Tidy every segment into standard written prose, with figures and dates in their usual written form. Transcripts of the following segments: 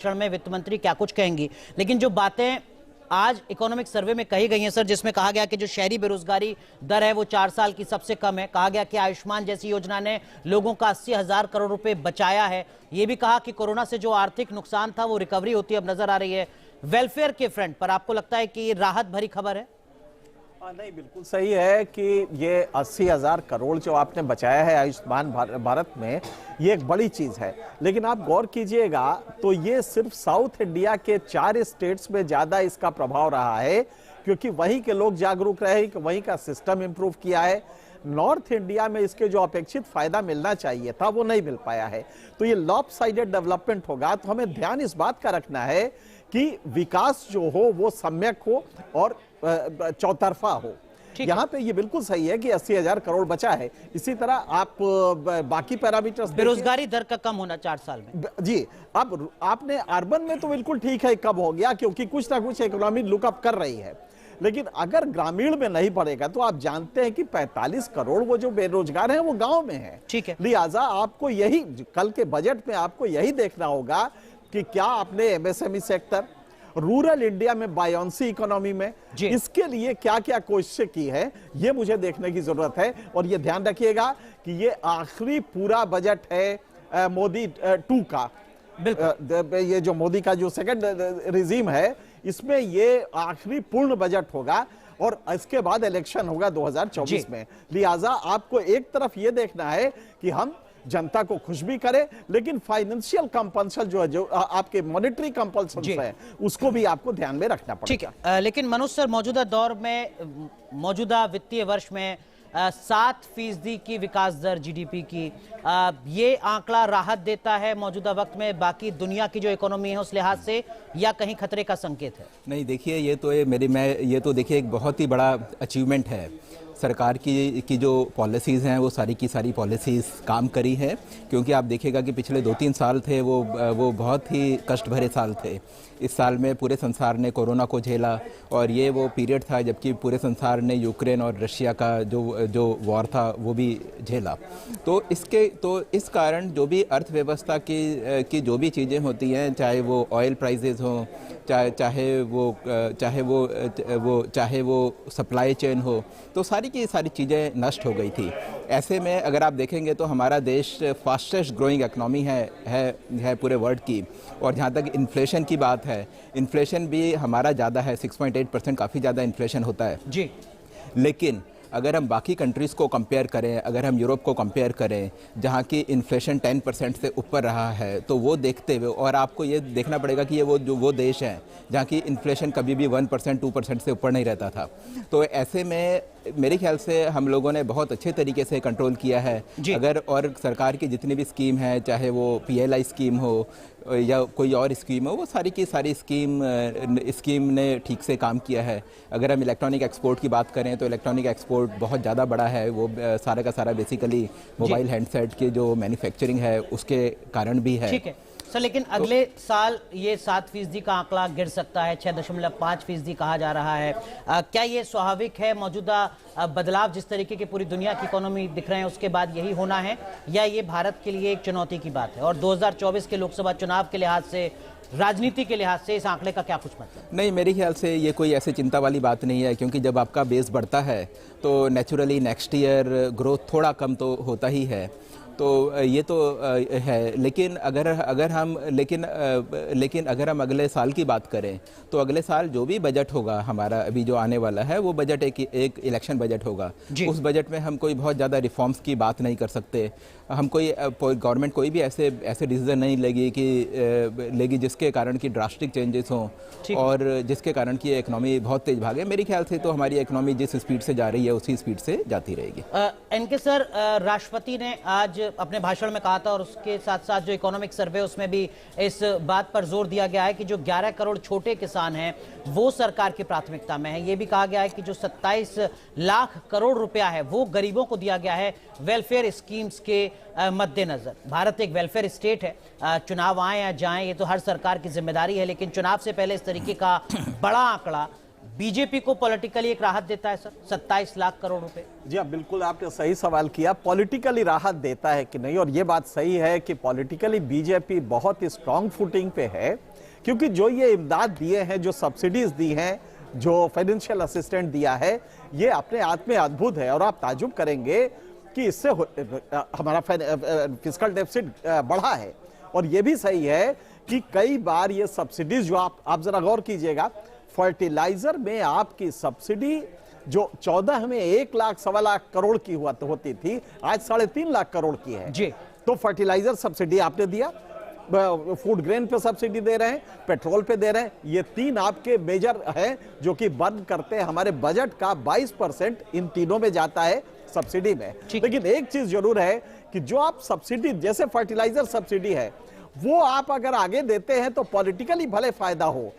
क्षण में वित्त मंत्री क्या कुछ कहेंगी, लेकिन जो बातें आज इकोनॉमिक सर्वे में कही गई हैं सर, जिसमें कहा गया कि जो शहरी बेरोजगारी दर है वो 4 साल की सबसे कम है। कहा गया कि आयुष्मान जैसी योजना ने लोगों का 80,000 करोड़ रुपए बचाया है। ये भी कहा कि कोरोना से जो आर्थिक नुकसान था वो रिकवरी होती अब नजर आ रही है। वेलफेयर के फ्रंट पर आपको लगता है कि ये राहत भरी खबर है? नहीं, बिल्कुल सही है कि ये 80,000 करोड़ जो आपने बचाया है आयुष्मान भारत में, ये एक बड़ी चीज है। लेकिन आप गौर कीजिएगा तो ये सिर्फ साउथ इंडिया के 4 स्टेट्स में ज्यादा इसका प्रभाव रहा है, क्योंकि वहीं के लोग जागरूक रहे, वहीं का सिस्टम इंप्रूव किया है। नॉर्थ इंडिया में इसके जो अपेक्षित फायदा मिलना चाहिए था वो नहीं मिल पाया है। तो ये लॉपसाइडेड डेवलपमेंट होगा। तो हमें ध्यान इस बात का रखना है कि विकास जो हो वो सम्यक हो और चौतरफा हो। यहाँ पे ये बिल्कुल सही है कि 80,000 करोड़ बचा है। इसी तरह आप बाकी पैरामीटर्स, बेरोजगारी दर का कम होना 4 साल में जी। अब आपने अर्बन में तो बिल्कुल ठीक है, कब हो गया, क्योंकि कुछ ना कुछ इकोनॉमी लुकअप कर रही है। लेकिन अगर ग्रामीण में नहीं पड़ेगा तो आप जानते हैं कि 45 करोड़ वो जो बेरोजगार हैं वो गांव में हैं। ठीक है। लिहाजा आपको यही कल के बजट में आपको यही देखना होगा कि क्या आपने एमएसएमई सेक्टर, रूरल इंडिया में, बायोंसी इकोनॉमी में, इसके लिए क्या क्या कोशिशें की है, ये मुझे देखने की जरूरत है। और ये ध्यान रखिएगा कि ये आखिरी पूरा बजट है मोदी 2 का। ये जो मोदी का जो सेकंड रिजीम है, इसमें ये आखिरी पूर्ण बजट होगा और इसके बाद इलेक्शन होगा 2024 में। लिहाजा आपको एक तरफ ये देखना है कि हम जनता को खुश भी करें, लेकिन फाइनेंशियल कंपल्सन जो है, जो आपके मॉनेटरी कंपल्सन है, उसको भी आपको ध्यान में रखना पड़ेगा। ठीक है। लेकिन मनोज सर, मौजूदा दौर में, मौजूदा वित्तीय वर्ष में 7% की विकास दर जीडीपी की, ये आंकड़ा राहत देता है मौजूदा वक्त में बाकी दुनिया की जो इकोनॉमी है उस लिहाज से, या कहीं खतरे का संकेत है? नहीं, देखिए, ये तो ये तो देखिए एक बहुत ही बड़ा अचीवमेंट है। सरकार की जो पॉलिसीज़ हैं वो सारी की सारी पॉलिसीज़ काम करी हैं, क्योंकि आप देखिएगा कि पिछले 2-3 साल थे वो बहुत ही कष्ट भरे साल थे। इस साल में पूरे संसार ने कोरोना को झेला और ये वो पीरियड था जबकि पूरे संसार ने यूक्रेन और रशिया का जो वॉर था वो भी झेला। तो इस कारण जो भी अर्थव्यवस्था की जो भी चीज़ें होती हैं, चाहे वो ऑयल प्राइसेस हों, चाहे वो सप्लाई चेन हो, तो सारी की सारी चीज़ें नष्ट हो गई थी। ऐसे में अगर आप देखेंगे तो हमारा देश फास्टेस्ट ग्रोइंग इकनॉमी है पूरे वर्ल्ड की। और जहाँ तक इन्फ्लेशन की बात है, इन्फ्लेशन भी हमारा ज़्यादा है, 6.8%, काफ़ी ज़्यादा इन्फ्लेशन होता है जी। लेकिन अगर हम बाकी कंट्रीज़ को कंपेयर करें, अगर हम यूरोप को कंपेयर करें जहाँ की इन्फ्लेशन 10% से ऊपर रहा है, तो वो देखते हुए, और आपको ये देखना पड़ेगा कि ये वो देश हैं जहाँ की इन्फ्लेशन कभी भी 1%, 2% से ऊपर नहीं रहता था। तो ऐसे में मेरे ख्याल से हम लोगों ने बहुत अच्छे तरीके से कंट्रोल किया है। अगर और सरकार की जितनी भी स्कीम है, चाहे वो PLI स्कीम हो या कोई और स्कीम हो, वो सारी की सारी स्कीम ने ठीक से काम किया है। अगर हम इलेक्ट्रॉनिक एक्सपोर्ट की बात करें तो इलेक्ट्रॉनिक एक्सपोर्ट बहुत ज़्यादा बड़ा है। वो सारा का सारा बेसिकली मोबाइल हैंडसेट के जो मैन्युफैक्चरिंग है उसके कारण भी है। ठीक है सर, लेकिन अगले साल ये 7% का आंकड़ा गिर सकता है, 6.5% कहा जा रहा है। क्या ये स्वाभाविक है? मौजूदा बदलाव जिस तरीके की पूरी दुनिया की इकोनॉमी दिख रहे हैं उसके बाद यही होना है, या ये भारत के लिए एक चुनौती की बात है? और 2024 के लोकसभा चुनाव के लिहाज से, राजनीति के लिहाज से इस आंकड़े का क्या कुछ मतलब? नहीं, मेरे ख्याल से ये कोई ऐसी चिंता वाली बात नहीं है, क्योंकि जब आपका बेस बढ़ता है तो नेचुरली नेक्स्ट ईयर ग्रोथ थोड़ा कम तो होता ही है। तो ये तो है। लेकिन अगर हम अगले साल की बात करें तो अगले साल जो भी बजट होगा हमारा अभी जो आने वाला है, वो बजट एक इलेक्शन बजट होगा। उस बजट में हम कोई बहुत ज़्यादा रिफॉर्म्स की बात नहीं कर सकते। हम गवर्नमेंट कोई भी ऐसे डिसीजन नहीं लेगी जिसके कारण की ड्रास्टिक चेंजेस हों और जिसके कारण की इकोनॉमी बहुत तेज भागे। मेरे ख्याल से तो हमारी इकोनॉमी जिस स्पीड से जा रही है उसी स्पीड से जाती रहेगी। एनके सर, राष्ट्रपति ने आज अपने भाषण में कहा था, और उसके साथ साथ जो इकोनॉमिक सर्वे उसमें भी इस बात पर जोर दिया गया है कि जो 11 करोड़ छोटे किसान हैं वो सरकार की प्राथमिकता में है। ये भी कहा गया है कि जो 27 लाख करोड़ रुपया है वो गरीबों को दिया गया है वेलफेयर स्कीम्स के मद्देनजर। भारत एक वेलफेयर स्टेट है, चुनाव आए या जाएं ये तो हर सरकार की जिम्मेदारी है, लेकिन चुनाव से पहले इस तरीके का बड़ा आंकड़ा बीजेपी को पॉलिटिकली एक राहत देता है सर 27 लाख करोड़ रुपए? जी हाँ, बिल्कुल आपने सही सवाल किया। पॉलिटिकली राहत देता है कि नहीं, और ये बात सही है कि पॉलिटिकली बीजेपी बहुत स्ट्रांग फुटिंग पे है, क्योंकि जो ये इमदाद दिए हैं, जो सब्सिडीज दी हैं, जो फाइनेंशियल असिस्टेंट दिया है, ये अपने आप में अद्भुत है। और आप ताजुब करेंगे कि इससे हमारा फिस्कल डेफिसिट बढ़ा है। और ये भी सही है कि कई बार ये सब्सिडीज जो आप जरा गौर कीजिएगा, फर्टिलाइजर में आपकी सब्सिडी जो 14 में 1 लाख सवा लाख करोड़ की होती थी, आज 3.5 लाख करोड़ की है जी। तो फर्टिलाइजर सब्सिडी आपने दिया, फूड ग्रेन पे सब्सिडी दे रहे हैं, पेट्रोल पे दे रहे हैं। ये 3 आपके मेजर हैं जो कि बर्न करते हैं हमारे बजट का 22% इन तीनों में जाता है सब्सिडी में। लेकिन एक चीज जरूर है कि जो आप सब्सिडी, जैसे फर्टिलाइजर सब्सिडी है, वो आप अगर आगे देते हैं तो पॉलिटिकली भले फायदा हो,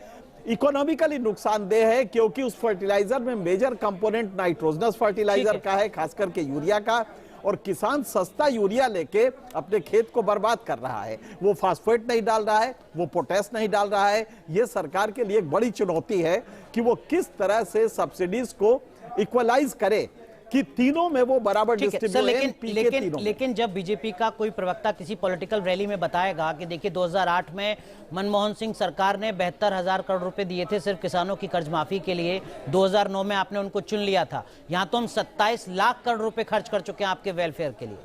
इकोनॉमिकली नुकसानदेह है, क्योंकि उस फर्टिलाइजर में मेजर कंपोनेंट नाइट्रोजनस फर्टिलाइजर का है, खास करके यूरिया का, और किसान सस्ता यूरिया लेके अपने खेत को बर्बाद कर रहा है। वो फास्फेट नहीं डाल रहा है, वो पोटेश नहीं डाल रहा है। ये सरकार के लिए एक बड़ी चुनौती है कि वो किस तरह से सब्सिडीज को इक्वलाइज करे कि तीनों में वो बराबर डिस्ट्रीब्यूट। लेकिन जब बीजेपी का कोई प्रवक्ता किसी पॉलिटिकल रैली में बताएगा कि देखिए 2008 में मनमोहन सिंह सरकार ने 72,000 करोड़ रुपए दिए थे सिर्फ किसानों की कर्ज माफी के लिए, 2009 में आपने उनको चुन लिया था, यहां तो हम 27 लाख करोड़ रुपए खर्च कर चुके हैं आपके वेलफेयर के लिए।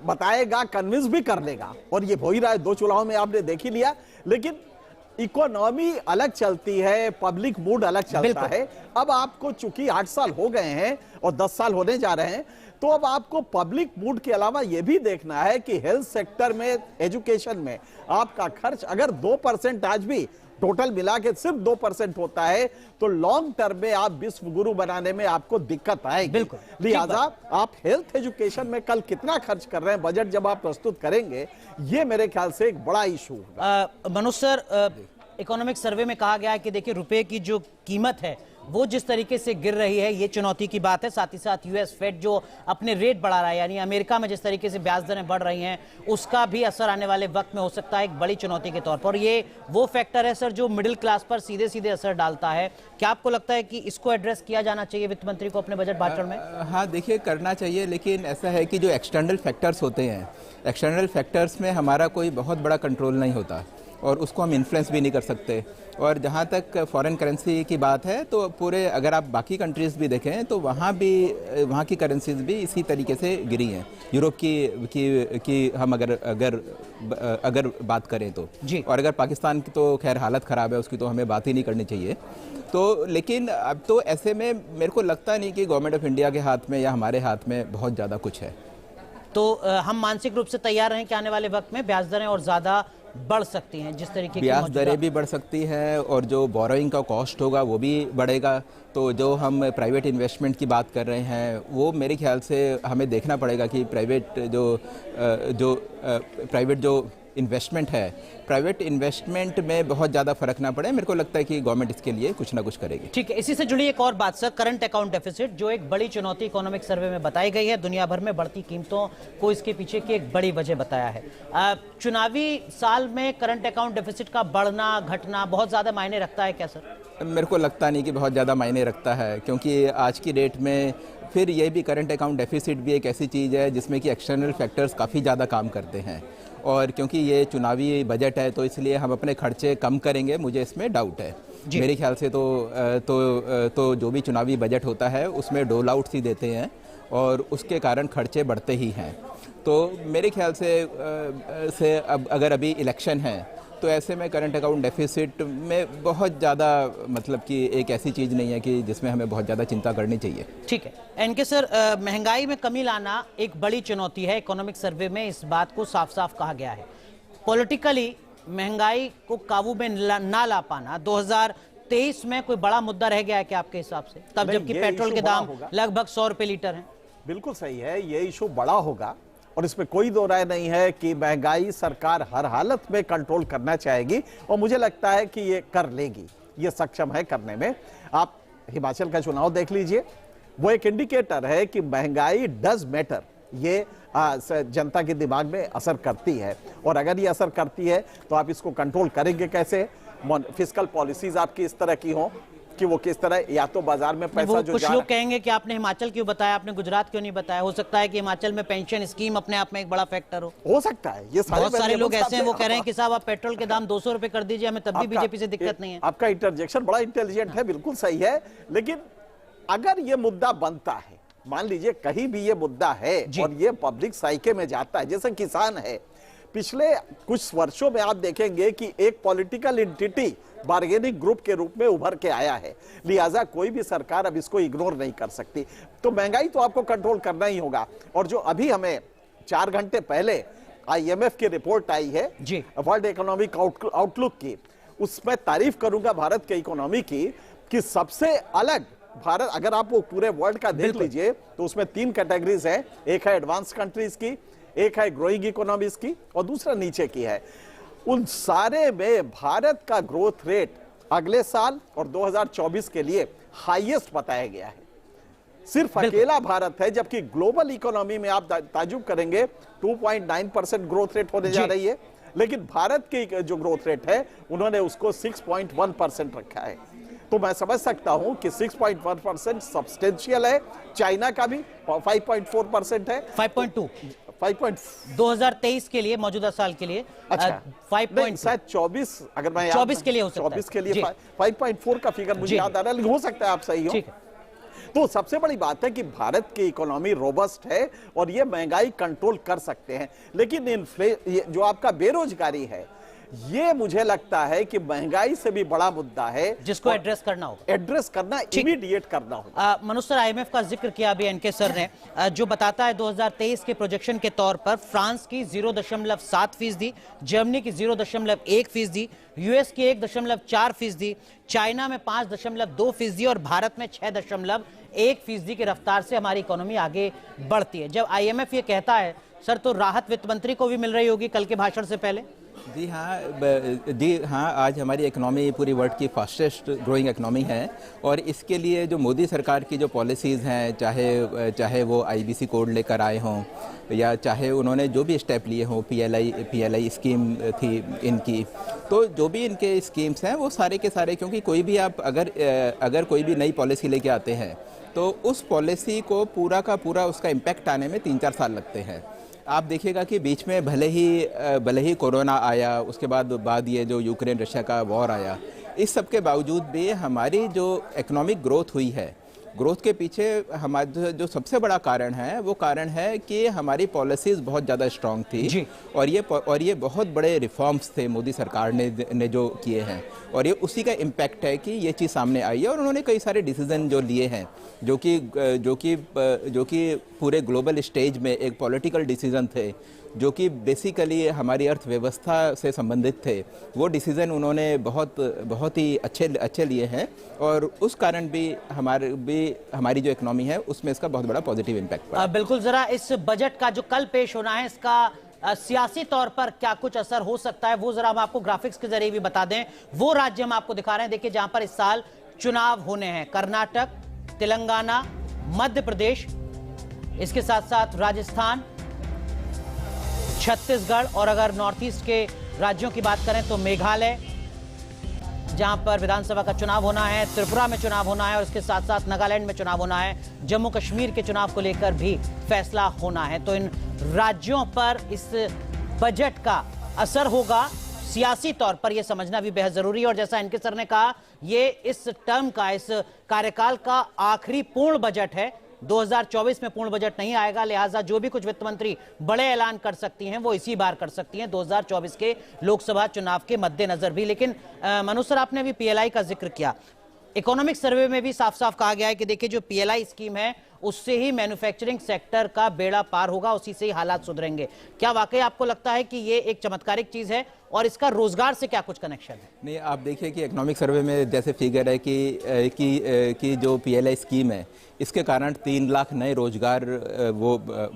बताएगा, कन्विंस भी कर लेगा, और ये हो ही रहा है। 2 चुनाव में आपने देख ही लिया। लेकिन इकोनॉमी अलग चलती है, पब्लिक मूड अलग चलता है। अब आपको चूंकि 8 साल हो गए हैं और 10 साल होने जा रहे हैं, तो अब आपको पब्लिक मूड के अलावा यह भी देखना है कि हेल्थ सेक्टर में, एजुकेशन में आपका खर्च अगर 2% आज भी टोटल मिला के सिर्फ 2% होता है, तो लॉन्ग टर्म में आप विश्व गुरु बनाने में आपको दिक्कत आएगी। लिहाजा आप हेल्थ एजुकेशन में कल कितना खर्च कर रहे हैं, बजट जब आप प्रस्तुत करेंगे, ये मेरे ख्याल से एक बड़ा इशू होगा। मनोज सर, इकोनॉमिक सर्वे में कहा गया है कि देखिए रुपए की जो कीमत है वो जिस तरीके से गिर रही है, ये चुनौती की बात है। साथ ही साथ यूएस फेड जो अपने रेट बढ़ा रहा है, यानी अमेरिका में जिस तरीके से ब्याज दरें बढ़ रही हैं, उसका भी असर आने वाले वक्त में हो सकता है एक बड़ी चुनौती के तौर पर। ये वो फैक्टर है सर जो मिडिल क्लास पर सीधे सीधे असर डालता है। क्या आपको लगता है कि इसको एड्रेस किया जाना चाहिए वित्त मंत्री को अपने बजट भाषण में? हाँ, देखिए, करना चाहिए, लेकिन ऐसा है कि जो एक्सटर्नल फैक्टर्स होते हैं, एक्सटर्नल फैक्टर्स में हमारा कोई बहुत बड़ा कंट्रोल नहीं होता और उसको हम इन्फ्लुएंस भी नहीं कर सकते। और जहाँ तक फॉरेन करेंसी की बात है, तो पूरे अगर आप बाकी कंट्रीज़ भी देखें तो वहाँ की करेंसीज भी इसी तरीके से गिरी हैं। यूरोप की हम अगर बात करें तो जी, और अगर पाकिस्तान की तो खैर हालत ख़राब है, उसकी तो हमें बात ही नहीं करनी चाहिए। तो लेकिन अब तो ऐसे में मेरे को लगता नहीं कि गवर्नमेंट ऑफ इंडिया के हाथ में या हमारे हाथ में बहुत ज़्यादा कुछ है। तो हम मानसिक रूप से तैयार हैं कि आने वाले वक्त में ब्याज दरें और ज़्यादा बढ़ सकती हैं, जिस तरीके की ब्याज दरें भी बढ़ सकती हैं और जो बोरोइंग का कॉस्ट होगा वो भी बढ़ेगा। तो जो हम प्राइवेट इन्वेस्टमेंट की बात कर रहे हैं, वो मेरे ख्याल से हमें देखना पड़ेगा कि प्राइवेट जो इन्वेस्टमेंट है, प्राइवेट इन्वेस्टमेंट में बहुत ज़्यादा फर्क ना पड़े। मेरे को लगता है कि गवर्नमेंट इसके लिए कुछ ना कुछ करेगी। ठीक है, इसी से जुड़ी एक और बात सर, करंट अकाउंट डेफिसिट, जो एक बड़ी चुनौती इकोनॉमिक सर्वे में बताई गई है। दुनिया भर में बढ़ती कीमतों को इसके पीछे की एक बड़ी वजह बताया है। चुनावी साल में करंट अकाउंट डेफिसिट का बढ़ना घटना बहुत ज़्यादा मायने रखता है क्या सर? मेरे को लगता नहीं कि बहुत ज़्यादा मायने रखता है, क्योंकि आज की डेट में फिर ये भी करंट अकाउंट डेफिसिट भी एक ऐसी चीज़ है जिसमें कि एक्सटर्नल फैक्टर्स काफ़ी ज़्यादा काम करते हैं। और क्योंकि ये चुनावी बजट है तो इसलिए हम अपने खर्चे कम करेंगे, मुझे इसमें डाउट है। मेरे ख्याल से तो जो भी चुनावी बजट होता है उसमें डोल आउट्स ही देते हैं और उसके कारण खर्चे बढ़ते ही हैं। तो मेरे ख्याल से अब अगर अभी इलेक्शन है तो ऐसे में करंट अकाउंट डेफिसिट में बहुत ज़्यादा मतलब कि एक ऐसी चीज़ नहीं है कि जिसमें हमें बहुत ज़्यादा चिंता करनी चाहिए। ठीक है एनके सर, महंगाई में कमी लाना एक बड़ी चुनौती है। इकोनॉमिक सर्वे में इस बात को साफ साफ कहा गया है। पॉलिटिकली महंगाई को काबू में ना ला पाना 2023 में कोई बड़ा मुद्दा रह गया है क्या आपके हिसाब से, तब जबकि पेट्रोल के दाम लगभग 100 रुपए लीटर हैं? बिल्कुल सही है, ये इशू बड़ा होगा और इसमें कोई दो राय नहीं है कि महंगाई सरकार हर हालत में कंट्रोल करना चाहेगी और मुझे लगता है कि ये कर लेगी, ये सक्षम है करने में। आप हिमाचल का चुनाव देख लीजिए, वो एक इंडिकेटर है कि महंगाई डज मैटर, ये जनता के दिमाग में असर करती है और अगर ये असर करती है तो आप इसको कंट्रोल करेंगे कैसे? फिस्कल पॉलिसीज आपकी इस तरह की हो कि वो किस तरह या तो बाजार में पैसा जो कुछ जा लोग कहेंगे कि आपने हिमाचल क्यों बताया, आपने गुजरात क्यों नहीं बताया? हो सकता है कि हिमाचल में पेंशन स्कीम अपने आप में एक बड़ा फैक्टर हो सकता है। ये बहुत सारे लोग ऐसे हैं, वो कह रहे हैं कि साहब आप पेट्रोल के दाम 200 रुपए कर दीजिए, हमें तब भी बीजेपी से दिक्कत नहीं है। आपका इंटरजेक्शन बड़ा इंटेलिजेंट है, बिल्कुल सही है, लेकिन अगर ये मुद्दा बनता है, मान लीजिए कहीं भी ये मुद्दा है और ये पब्लिक साइके में जाता है, जैसे किसान है, पिछले कुछ वर्षों में आप देखेंगे कि एक पॉलिटिकल एंटिटी बार्गेनिंग ग्रुप के रूप में उभर के आया है, लिहाजा कोई भी सरकार अब इसको इग्नोर नहीं कर सकती। तो महंगाई तो आपको कंट्रोल करना ही होगा। और जो अभी हमें 4 घंटे पहले IMF की रिपोर्ट आई है वर्ल्ड इकोनॉमिक आउटलुक की, उसमें तारीफ करूंगा भारत के इकोनॉमी की कि सबसे अलग भारत, अगर आप वो पूरे वर्ल्ड का देख लीजिए तो उसमें 3 कैटेगरीज है, एक है एडवांस कंट्रीज की, एक है ग्रोइंग इकोनॉमीज की और दूसरा नीचे की है। उन सारे में भारत का ग्रोथ रेट अगले साल और 2024 के लिए हाईएस्ट बताया गया है। सिर्फ अकेला भारत है, जबकि ग्लोबल इकोनॉमी में आप ताजुब करेंगे 2.9% ग्रोथ रेट होने जा रही है, लेकिन भारत की जो ग्रोथ रेट है उन्होंने उसको 6.1% रखा है। तो मैं समझ सकता हूं कि 6.1% सब्सटेंशियल है। चाइना का भी 5.4% है, 5.2 5.4 2023 के लिए, मौजूदा साल के लिए। अच्छा 5. शायद 24, अगर मैं 24 के लिए हो सकता है, 24 के लिए 5.4 का फिगर मुझे याद आ रहा है, लेकिन हो सकता है आप सही हो। तो सबसे बड़ी बात है कि भारत की इकोनॉमी रोबस्ट है और ये महंगाई कंट्रोल कर सकते हैं, लेकिन जो आपका बेरोजगारी है, ये मुझे लगता है कि महंगाई से भी बड़ा मुद्दा है जिसको एड्रेस करना होगा, एड्रेस करना, इमीडिएट करना होगा। मनोज सर, IMF का जिक्र किया अभी एनके सर ने, जो बताता है 2023 के प्रोजेक्शन के तौर पर फ्रांस की 0.7%, जर्मनी की 0.1%, यूएस की 1.4%, चाइना में 5.2% और भारत में 6.1% की रफ्तार से हमारी इकोनॉमी आगे बढ़ती है। जब IMF ये कहता है सर, तो राहत वित्त मंत्री को भी मिल रही होगी कल के भाषण से पहले? जी हाँ, आज हमारी इकनॉमी पूरी वर्ल्ड की फास्टेस्ट ग्रोइंग इकनॉमी है और इसके लिए जो मोदी सरकार की जो पॉलिसीज़ हैं, चाहे वो IBC कोड लेकर आए हों या चाहे उन्होंने जो भी स्टेप लिए हों, PLI स्कीम थी इनकी, तो जो भी इनके स्कीम्स हैं वो सारे के सारे, क्योंकि कोई भी आप अगर कोई भी नई पॉलिसी लेके आते हैं तो उस पॉलिसी को पूरा का पूरा उसका इम्पैक्ट आने में 3-4 साल लगते हैं। आप देखिएगा कि बीच में भले ही कोरोना आया, उसके बाद ये जो यूक्रेन रशिया का वॉर आया, इस सब के बावजूद भी हमारी जो इकोनॉमिक ग्रोथ हुई है, ग्रोथ के पीछे हमारा जो सबसे बड़ा कारण है वो कारण है कि हमारी पॉलिसीज़ बहुत ज़्यादा स्ट्रांग थी और ये बहुत बड़े रिफॉर्म्स थे मोदी सरकार ने जो किए हैं और ये उसी का इम्पैक्ट है कि ये चीज़ सामने आई है। और उन्होंने कई सारे डिसीजन जो लिए हैं जो कि पूरे ग्लोबल स्टेज में एक पॉलिटिकल डिसीजन थे, जो कि बेसिकली हमारी अर्थव्यवस्था से संबंधित थे, वो डिसीजन उन्होंने बहुत ही अच्छे लिए हैं और उस कारण भी हमारी जो इकोनॉमी है उसमें इसका बहुत बड़ा पॉजिटिव इम्पैक्ट पड़ा। बिल्कुल। जरा इस बजट का जो कल पेश होना है, इसका सियासी तौर पर क्या कुछ असर हो सकता है, वो जरा हम आपको ग्राफिक्स के जरिए भी बता दें। वो राज्य हम आपको दिखा रहे हैं, देखिए, जहां पर इस साल चुनाव होने हैं: कर्नाटक, तेलंगाना, मध्य प्रदेश, इसके साथ साथ राजस्थान, छत्तीसगढ़, और अगर नॉर्थ ईस्ट के राज्यों की बात करें तो मेघालय, जहां पर विधानसभा का चुनाव होना है, त्रिपुरा में चुनाव होना है और इसके साथ साथ नागालैंड में चुनाव होना है, जम्मू कश्मीर के चुनाव को लेकर भी फैसला होना है। तो इन राज्यों पर इस बजट का असर होगा सियासी तौर पर, यह समझना भी बेहद जरूरी है। और जैसा एनके सर ने कहा, ये इस टर्म का, इस कार्यकाल का आखिरी पूर्ण बजट है। 2024 में पूर्ण बजट नहीं आएगा, लिहाजा जो भी कुछ वित्त मंत्री बड़े ऐलान कर सकती हैं वो इसी बार कर सकती हैं, 2024 के लोकसभा चुनाव के मद्देनजर भी। लेकिन मनोज सर, आपने भी PLI का जिक्र किया। इकोनॉमिक सर्वे में भी साफ साफ कहा गया है कि देखिए, जो PLI स्कीम है उससे ही मैन्युफैक्चरिंग सेक्टर का बेड़ा पार होगा, उसी से ही हालात सुधरेंगे। क्या वाकई आपको लगता है कि ये एक चमत्कारिक चीज है और इसका रोजगार से क्या कुछ कनेक्शन है? नहीं, आप देखिए कि इकोनॉमिक सर्वे में जैसे फिगर है कि जो PLI स्कीम है, इसके कारण 3 लाख नए रोजगार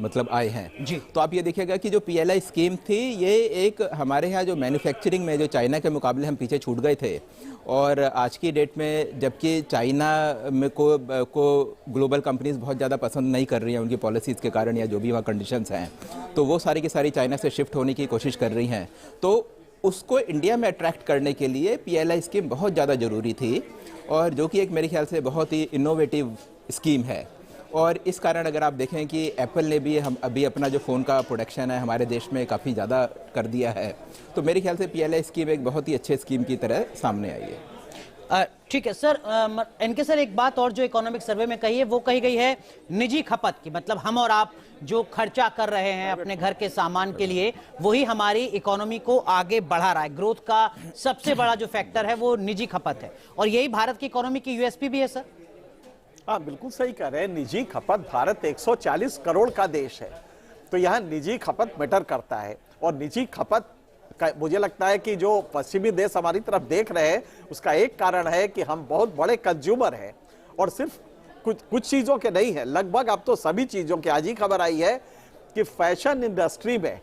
मतलब आए हैं जी। तो आप ये देखिएगा कि जो PLI स्कीम थी, ये एक हमारे यहाँ जो मैन्युफैक्चरिंग में जो चाइना के मुकाबले हम पीछे छूट गए थे, और आज की डेट में जबकि चाइना में को ग्लोबल कंपनीज बहुत ज़्यादा पसंद नहीं कर रही हैं उनकी पॉलिसीज़ के कारण या जो भी वहाँ कंडीशंस हैं, तो वो सारी की सारी चाइना से शिफ्ट होने की कोशिश कर रही हैं। तो उसको इंडिया में अट्रैक्ट करने के लिए PLI स्कीम बहुत ज़्यादा ज़रूरी थी, और जो कि एक मेरे ख्याल से बहुत ही इनोवेटिव स्कीम है। और इस कारण अगर आप देखें कि एप्पल ने भी हम अभी अपना जो फ़ोन का प्रोडक्शन है हमारे देश में काफ़ी ज़्यादा कर दिया है, तो मेरे ख्याल से PLI स्कीम एक बहुत ही अच्छे स्कीम की तरह सामने आई है। ठीक है सर, इनके सर एक बात और जो इकोनॉमिक सर्वे में कही है वो कही गई है निजी खपत की, मतलब हम और आप जो खर्चा कर रहे हैं अपने घर के सामान के लिए वही हमारी इकोनॉमी को आगे बढ़ा रहा है। ग्रोथ का सबसे बड़ा जो फैक्टर है वो निजी खपत है, और यही भारत की इकोनॉमी की यूएसपी भी है सर। हाँ, बिल्कुल सही कह रहे हैं। निजी खपत, भारत 140 करोड़ का देश है, तो यहाँ निजी खपत मैटर करता है। और निजी खपत मुझे लगता है कि जो पश्चिमी देश हमारी तरफ देख रहे हैं उसका एक कारण है कि हम बहुत बड़े कंज्यूमर हैं, और सिर्फ कुछ चीजों के नहीं है, लगभग अब तो सभी चीजों के। आज ही खबर आई है कि फैशन इंडस्ट्री में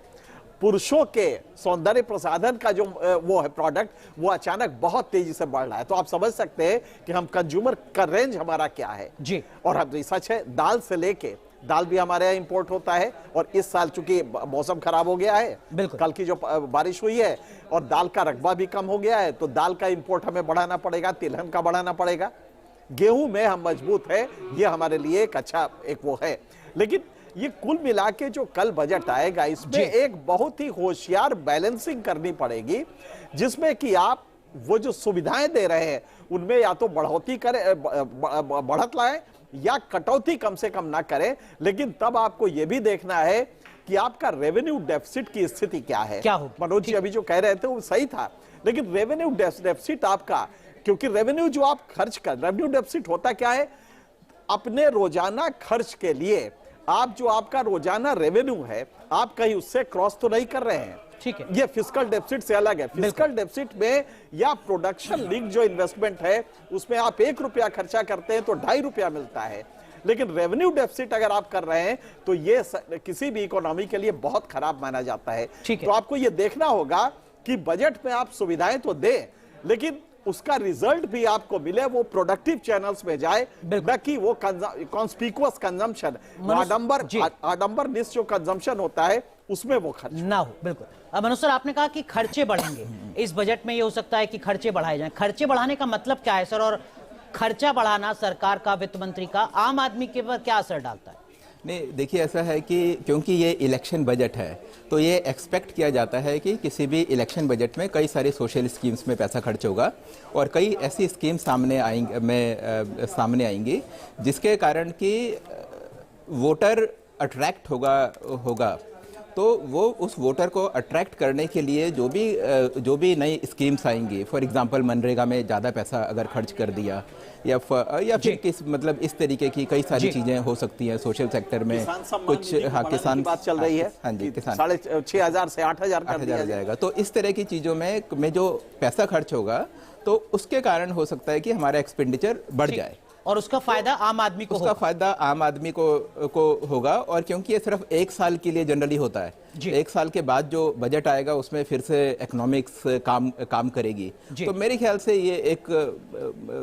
पुरुषों के सौंदर्य प्रसाधन का जो वो है प्रोडक्ट, वो अचानक बहुत तेजी से बढ़ रहा है। तो आप समझ सकते हैं कि हम कंज्यूमर का रेंज हमारा क्या है जी। और अब सच है, दाल से लेके, दाल भी हमारे यहाँ इंपोर्ट होता है, और इस साल चूंकि मौसम खराब हो गया है, कल की जो बारिश हुई है और दाल का रकबा भी कम हो गया है, तो दाल का इंपोर्ट हमें बढ़ाना पड़ेगा, तिलहन का बढ़ाना पड़ेगा। गेहूं में हम मजबूत है, ये हमारे लिए एक अच्छा एक वो है। लेकिन ये कुल मिला के जो कल बजट आएगा इसमें एक बहुत ही होशियार बैलेंसिंग करनी पड़ेगी, जिसमें कि आप वो जो सुविधाएं दे रहे हैं उनमें या तो बढ़ोतरी करें, बढ़त लाएं, या कटौती कम से कम ना करें। लेकिन तब आपको यह भी देखना है कि आपका रेवेन्यू डेफिसिट की स्थिति क्या है। मनोज जी अभी जो कह रहे थे वो सही था, लेकिन रेवेन्यू डेफिसिट आपका, क्योंकि रेवेन्यू जो आप खर्च कर, रेवेन्यू डेफिसिट होता क्या है, अपने रोजाना खर्च के लिए आप जो आपका रोजाना रेवेन्यू है आप कहीं उससे क्रॉस तो नहीं कर रहे हैं। ठीक है, ये फिस्कल डेफिसिट से अलग है। फिस्कल डेफिसिट में या प्रोडक्शन लिंक जो इन्वेस्टमेंट है उसमें आप 1 रुपया खर्चा करते हैं तो 2.5 रुपया मिलता है। लेकिन रेवेन्यू डेफिसिट अगर आप कर रहे हैं तो ये किसी भी इकोनॉमी के लिए बहुत खराब माना जाता है। तो आपको ये देखना होगा कि बजट में आप सुविधाएं तो दें, लेकिन उसका रिजल्ट भी आपको मिले, वो प्रोडक्टिव चैनल्स में जाए, न कि वो कॉन्स्पिकुअस कंजम्पशन, आडंबर निष्ठ जो कंजम्पशन होता है उसमें वो खर्च ना हो। बिल्कुल। अब मनोज सर, आपने कहा कि खर्चे बढ़ेंगे इस बजट में, ये हो सकता है कि खर्चे बढ़ाए जाएं। खर्चे बढ़ाने का मतलब क्या है सर, और खर्चा बढ़ाना सरकार का, वित्त मंत्री का, आम आदमी के ऊपर क्या असर डालता है? नहीं, देखिए ऐसा है कि क्योंकि ये इलेक्शन बजट है तो ये एक्सपेक्ट किया जाता है कि किसी भी इलेक्शन बजट में कई सारी सोशल स्कीम्स में पैसा खर्च होगा, और कई ऐसी स्कीम सामने आएंगी जिसके कारण कि वोटर अट्रैक्ट होगा। तो वो उस वोटर को अट्रैक्ट करने के लिए जो भी नई स्कीम्स आएंगी, फॉर एग्जांपल मनरेगा में ज़्यादा पैसा अगर खर्च कर दिया, या फिर किस मतलब इस तरीके की कई सारी चीज़ें हो सकती हैं सोशल सेक्टर में। कुछ किसान बात चल रही है, हाँ जी, किसान 6,500 से 8,000 कर दिया जाएगा। तो इस तरह की चीज़ों में जो पैसा खर्च होगा तो उसके कारण हो सकता है कि हमारा एक्सपेंडिचर बढ़ जाए, और उसका फायदा आम आदमी को उसका फायदा आम आदमी को होगा। और क्योंकि ये सिर्फ 1 साल के लिए जनरली होता है, 1 साल के बाद जो बजट आएगा उसमें फिर से इकोनॉमिक्स काम करेगी, तो मेरे ख्याल से ये एक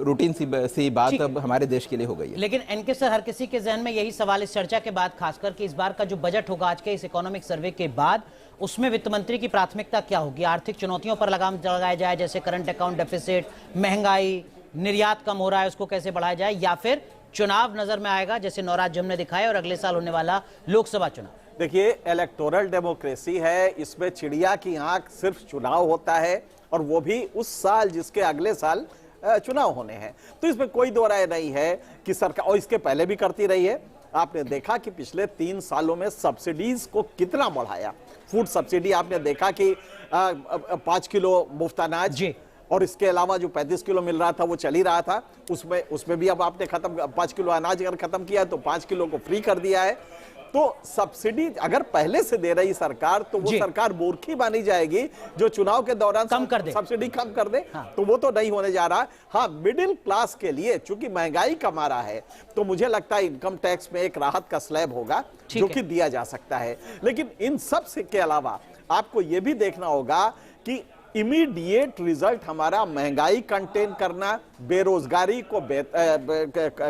रूटीन सी बात अब हमारे देश के लिए हो गई है। लेकिन एनके सर, हर किसी के जहन में यही सवाल इस चर्चा के बाद, खासकर कि इस बार का जो बजट होगा आज के इस इकोनॉमिक सर्वे के बाद, उसमें वित्त मंत्री की प्राथमिकता क्या होगी? आर्थिक चुनौतियों पर लगाम लगाया जाए, जैसे करंट अकाउंट डेफिसिट, महंगाई, निर्यात कम हो रहा है उसको कैसे बढ़ाया जाए, या फिर चुनाव नजर में आएगा जैसे नवराज हमने दिखाया, और अगले साल होने वाला लोकसभा चुनाव? देखिए, इलेक्टोरल डेमोक्रेसी है, इसमें चिड़िया की आंख सिर्फ चुनाव होता है, और वो भी उस साल जिसके अगले साल चुनाव होने हैं। तो इसमें कोई दो राय नहीं है कि सरकार, और इसके पहले भी करती रही है। आपने देखा कि पिछले 3 सालों में सब्सिडीज को कितना बढ़ाया। फूड सब्सिडी आपने देखा कि 5 किलो मुफ्त अनाज, और इसके अलावा जो 35 किलो मिल रहा था वो चल ही रहा था, उसमें भी अब आपने 5 किलो अनाज अगर खत्म किया है तो 5 किलो को फ्री कर दिया है। तो सब्सिडी अगर पहले से दे रही सरकार तो वो सरकार मूर्खी मानी जाएगी जो चुनाव के दौरान कम कर दे, सब्सिडी कम कर दे। तो वो तो नहीं होने जा रहा। हाँ, मिडिल क्लास के लिए चूंकि महंगाई का मारा है तो मुझे लगता है इनकम टैक्स में एक राहत का स्लैब होगा जो कि दिया जा सकता है। लेकिन इन सब से के अलावा आपको यह भी देखना होगा कि इमीडिएट रिजल्ट हमारा महंगाई कंटेन करना, बेरोजगारी को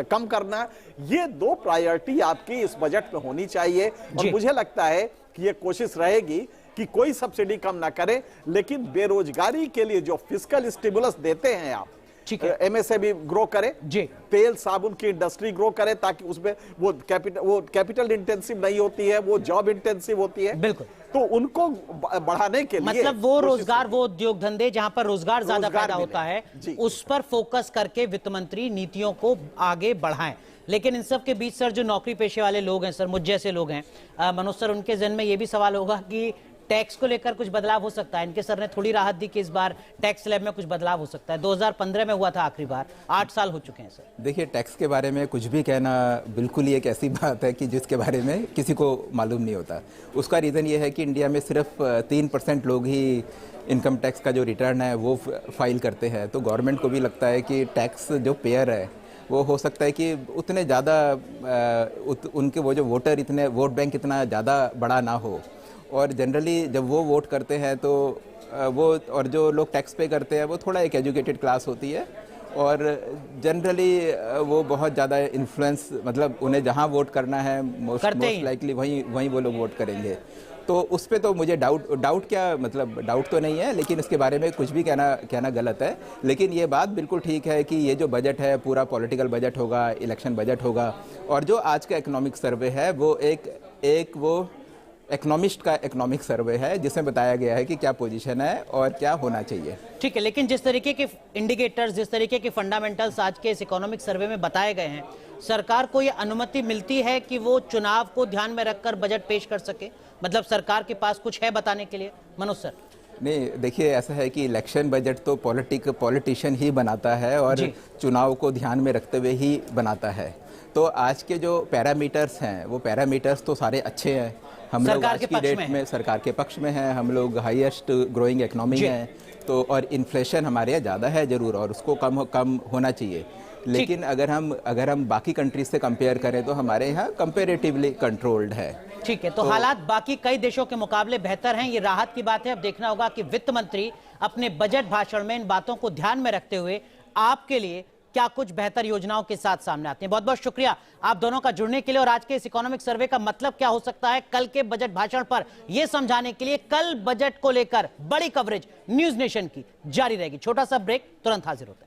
कम करना, ये 2 प्रायोरिटी आपकी इस बजट में होनी चाहिए। और मुझे लगता है कि ये कोशिश रहेगी कि कोई सब्सिडी कम ना करे, लेकिन बेरोजगारी के लिए जो फिस्कल स्टिमुलस देते हैं आप, एमएसएमई ग्रो करे, तेल साबुन की इंडस्ट्री ग्रो करे, ताकि उसमें वो कैपिटल इंटेंसिव नहीं होती है, वो जॉब इंटेंसिव होती है। बिल्कुल। तो उनको बढ़ाने के लिए मतलब वो रोजगार, वो उद्योग धंधे जहां पर रोजगार ज्यादा पैदा होता है, उस पर फोकस करके वित्त मंत्री नीतियों को आगे बढ़ाएं। लेकिन इन सब के बीच सर, जो नौकरी पेशे वाले लोग हैं सर, मुझ जैसे लोग हैं, मनोज सर, उनके जहन में ये भी सवाल होगा कि टैक्स को लेकर कुछ बदलाव हो सकता है। इनके सर ने थोड़ी राहत दी कि इस बार टैक्स स्लैब में कुछ बदलाव हो सकता है। 2015 में हुआ था आखिरी बार, 8 साल हो चुके हैं सर। देखिए, टैक्स के बारे में कुछ भी कहना बिल्कुल ही एक ऐसी बात है कि जिसके बारे में किसी को मालूम नहीं होता। उसका रीज़न ये है कि इंडिया में सिर्फ 3% लोग ही इनकम टैक्स का जो रिटर्न है वो फाइल करते हैं। तो गवर्नमेंट को भी लगता है कि टैक्स जो पेयर है वो हो सकता है कि उतने ज़्यादा उनके वो जो वोटर, इतने वोट बैंक इतना ज़्यादा बड़ा ना हो। और जनरली जब वो वोट करते हैं तो वो, और जो लोग टैक्स पे करते हैं वो थोड़ा एक एजुकेटेड क्लास होती है, और जनरली वो बहुत ज़्यादा इन्फ्लुएंस, मतलब उन्हें जहाँ वोट करना है मोस्ट लाइकली वहीं वो लोग वोट करेंगे। तो उस पे तो मुझे डाउट क्या, मतलब डाउट तो नहीं है, लेकिन इसके बारे में कुछ भी कहना गलत है। लेकिन ये बात बिल्कुल ठीक है कि ये जो बजट है पूरा पॉलिटिकल बजट होगा, इलेक्शन बजट होगा। और जो आज का इकोनॉमिक सर्वे है वो एक वो इकोनॉमिस्ट का इकोनॉमिक सर्वे है, जिसमें बताया गया है कि क्या पोजीशन है और क्या होना चाहिए। ठीक है, लेकिन जिस तरीके के इंडिकेटर्स, जिस तरीके के फंडामेंटल्स आज के इस इकोनॉमिक सर्वे में बताए गए हैं, सरकार को ये अनुमति मिलती है कि वो चुनाव को ध्यान में रखकर बजट पेश कर सके? मतलब सरकार के पास कुछ है बताने के लिए, मनोज सर? नहीं, देखिए, ऐसा है कि इलेक्शन बजट तो पॉलिटिशियन ही बनाता है और चुनाव को ध्यान में रखते हुए ही बनाता है। तो आज के जो पैरामीटर्स हैं वो पैरामीटर्स तो सारे अच्छे हैं। हम लोग आज की डेट में सरकार के पक्ष में हैं, हम लोग हाईएस्ट ग्रोइंग इकोनॉमी हैं, तो और इन्फ्लेशन हमारे यहाँ ज़्यादा है ज़रूर, और उसको कम होना चाहिए। लेकिन अगर हम बाकी कंट्रीज से कंपेयर करें तो हमारे यहाँ कंपेरेटिवली कंट्रोल्ड है। ठीक है, तो हालात बाकी कई देशों के मुकाबले बेहतर हैं, ये राहत की बात है। अब देखना होगा कि वित्त मंत्री अपने बजट भाषण में इन बातों को ध्यान में रखते हुए आपके लिए क्या कुछ बेहतर योजनाओं के साथ सामने आते हैं। बहुत बहुत शुक्रिया आप दोनों का जुड़ने के लिए, और आज के इस इकोनॉमिक सर्वे का मतलब क्या हो सकता है कल के बजट भाषण पर यह समझाने के लिए कल बजट को लेकर बड़ी कवरेज न्यूज नेशन की जारी रहेगी। छोटा सा ब्रेक, तुरंत हाजिर होता है।